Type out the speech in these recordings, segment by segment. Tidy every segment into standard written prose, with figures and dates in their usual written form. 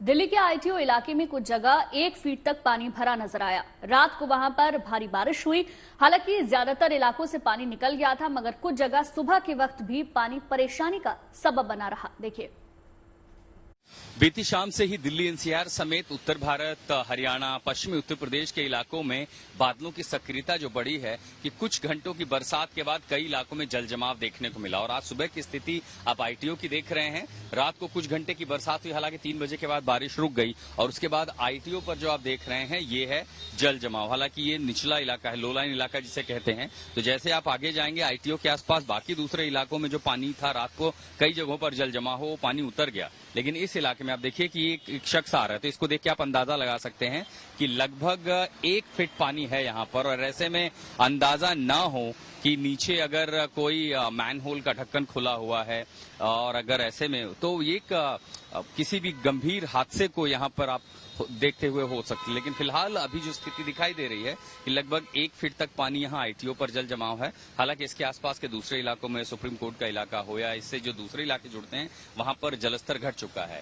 दिल्ली के आईटीओ इलाके में कुछ जगह 1 फीट तक पानी भरा नजर आया। रात को वहां पर भारी बारिश हुई। हालांकि ज्यादातर इलाकों से पानी निकल गया था, मगर कुछ जगह सुबह के वक्त भी पानी परेशानी का सबब बना रहा। देखिए, बीती शाम से ही दिल्ली एनसीआर समेत उत्तर भारत, हरियाणा, पश्चिमी उत्तर प्रदेश के इलाकों में बादलों की सक्रियता जो बढ़ी है कि कुछ घंटों की बरसात के बाद कई इलाकों में जल जमाव देखने को मिला। और आज सुबह की स्थिति आप आईटीओ की देख रहे हैं। रात को कुछ घंटे की बरसात हुई, हालांकि 3 बजे के बाद बारिश रुक गई और उसके बाद आईटीओ पर जो आप देख रहे हैं ये है जल जमाव। हालांकि ये निचला इलाका है, लो लाइन इलाका जिसे कहते हैं। तो जैसे आप आगे जाएंगे आईटीओ के आसपास बाकी दूसरे इलाकों में जो पानी था, रात को कई जगहों पर जल जमा हो, वो पानी उतर गया। लेकिन इस इलाके में आप देखिए कि एक शख्स आ रहा है, तो इसको देख के आप अंदाजा लगा सकते हैं कि लगभग 1 फीट पानी है यहाँ पर। और ऐसे में अंदाजा ना हो कि नीचे अगर कोई मैनहोल का ढक्कन खुला हुआ है और अगर ऐसे में तो ये किसी भी गंभीर हादसे को यहाँ पर आप देखते हुए हो सकती है। लेकिन फिलहाल अभी जो स्थिति दिखाई दे रही है कि लगभग 1 फीट तक पानी यहाँ आईटीओ पर जल जमाव है। हालांकि इसके आसपास के दूसरे इलाकों में सुप्रीम कोर्ट का इलाका हो या इससे जो दूसरे इलाके जुड़ते हैं वहां पर जलस्तर घट चुका है।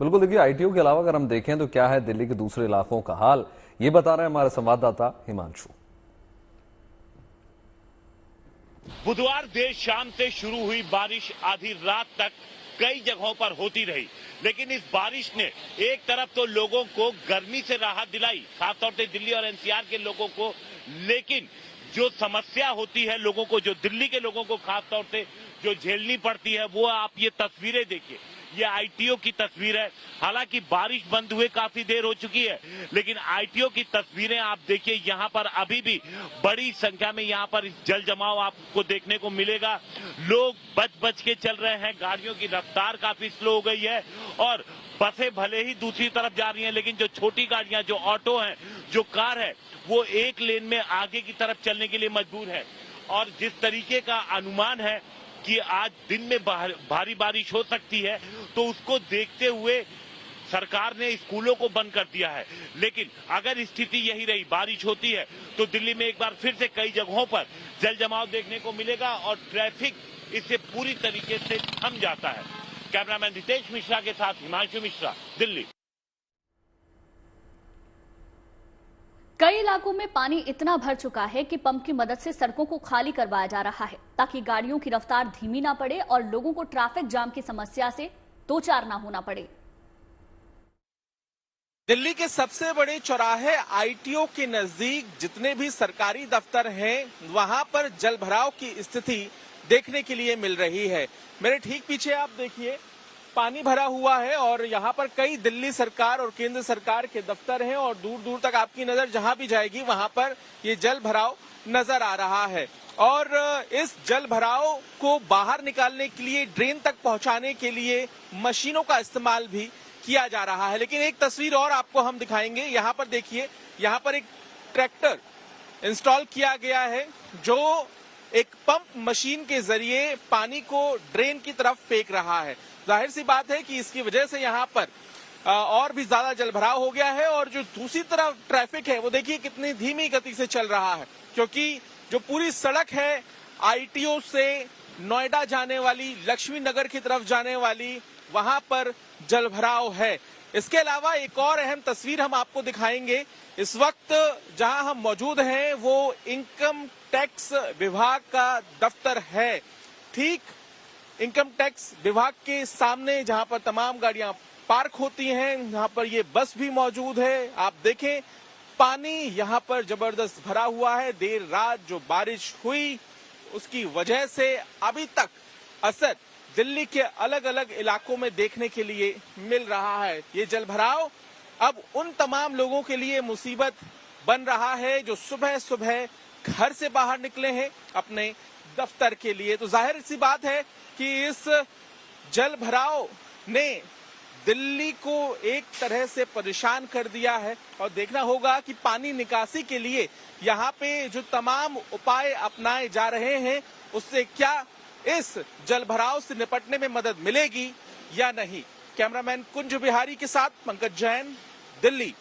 बिल्कुल, देखिए आईटीओ के अलावा अगर हम देखें तो क्या है दिल्ली के दूसरे इलाकों का हाल, ये बता रहे हैं हमारे संवाददाता हिमांशु। बुधवार देर शाम से शुरू हुई बारिश आधी रात तक कई जगहों पर होती रही, लेकिन इस बारिश ने एक तरफ तो लोगों को गर्मी से राहत दिलाई, खासतौर से दिल्ली और एनसीआर के लोगों को। लेकिन जो समस्या होती है लोगों को, जो दिल्ली के लोगों को खासतौर से जो झेलनी पड़ती है, वो आप ये तस्वीरें देखिए। ये आईटीओ की तस्वीर है। हालांकि बारिश बंद हुए काफी देर हो चुकी है, लेकिन आईटीओ की तस्वीरें आप देखिए। यहाँ पर अभी भी बड़ी संख्या में यहाँ पर जल जमाव आपको देखने को मिलेगा। लोग बच बच के चल रहे हैं, गाड़ियों की रफ्तार काफी स्लो हो गई है और बसें भले ही दूसरी तरफ जा रही हैं, लेकिन जो छोटी गाड़ियां, जो ऑटो हैं, जो कार है, वो एक लेन में आगे की तरफ चलने के लिए मजबूर है। और जिस तरीके का अनुमान है कि आज दिन में भारी बारिश हो सकती है, तो उसको देखते हुए सरकार ने स्कूलों को बंद कर दिया है। लेकिन अगर स्थिति यही रही, बारिश होती है, तो दिल्ली में एक बार फिर से कई जगहों पर जल जमाव देखने को मिलेगा और ट्रैफिक इससे पूरी तरीके से थम जाता है। कैमरामैन रितेश मिश्रा के साथ हिमांशु मिश्रा, दिल्ली। कई इलाकों में पानी इतना भर चुका है कि पंप की मदद से सड़कों को खाली करवाया जा रहा है, ताकि गाड़ियों की रफ्तार धीमी ना पड़े और लोगों को ट्रैफिक जाम की समस्या से दो चार ना होना पड़े। दिल्ली के सबसे बड़े चौराहे आईटीओ के नजदीक जितने भी सरकारी दफ्तर हैं, वहां पर जल भराव की स्थिति देखने के लिए मिल रही है। मेरे ठीक पीछे आप देखिए, पानी भरा हुआ है और यहाँ पर कई दिल्ली सरकार और केंद्र सरकार के दफ्तर हैं और दूर दूर तक आपकी नजर जहां भी जाएगी वहां पर ये जल भराव नजर आ रहा है। और इस जल भराव को बाहर निकालने के लिए, ड्रेन तक पहुंचाने के लिए मशीनों का इस्तेमाल भी किया जा रहा है। लेकिन एक तस्वीर और आपको हम दिखाएंगे। यहाँ पर देखिए, यहाँ पर एक ट्रैक्टर इंस्टॉल किया गया है जो एक पंप मशीन के जरिए पानी को ड्रेन की तरफ फेंक रहा है। जाहिर सी बात है कि इसकी वजह से यहाँ पर और भी ज्यादा जलभराव हो गया है। और जो दूसरी तरफ ट्रैफिक है वो देखिए कितनी धीमी गति से चल रहा है, क्योंकि जो पूरी सड़क है आईटीओ से नोएडा जाने वाली, लक्ष्मी नगर की तरफ जाने वाली, वहां पर जलभराव है। इसके अलावा एक और अहम तस्वीर हम आपको दिखाएंगे। इस वक्त जहां हम मौजूद हैं वो इनकम टैक्स विभाग का दफ्तर है। ठीक इनकम टैक्स विभाग के सामने जहां पर तमाम गाड़ियां पार्क होती हैं, जहां पर ये बस भी मौजूद है। आप देखें, पानी यहां पर जबरदस्त भरा हुआ है। देर रात जो बारिश हुई उसकी वजह से अभी तक असर दिल्ली के अलग अलग इलाकों में देखने के लिए मिल रहा है। ये जलभराव अब उन तमाम लोगों के लिए मुसीबत बन रहा है जो सुबह सुबह घर से बाहर निकले हैं अपने दफ्तर के लिए। तो जाहिर सी बात है कि इस जल भराव ने दिल्ली को एक तरह से परेशान कर दिया है और देखना होगा कि पानी निकासी के लिए यहाँ पे जो तमाम उपाय अपनाए जा रहे हैं उससे क्या इस जल भराव से निपटने में मदद मिलेगी या नहीं। कैमरामैन कुंज बिहारी के साथ पंकज जैन, दिल्ली।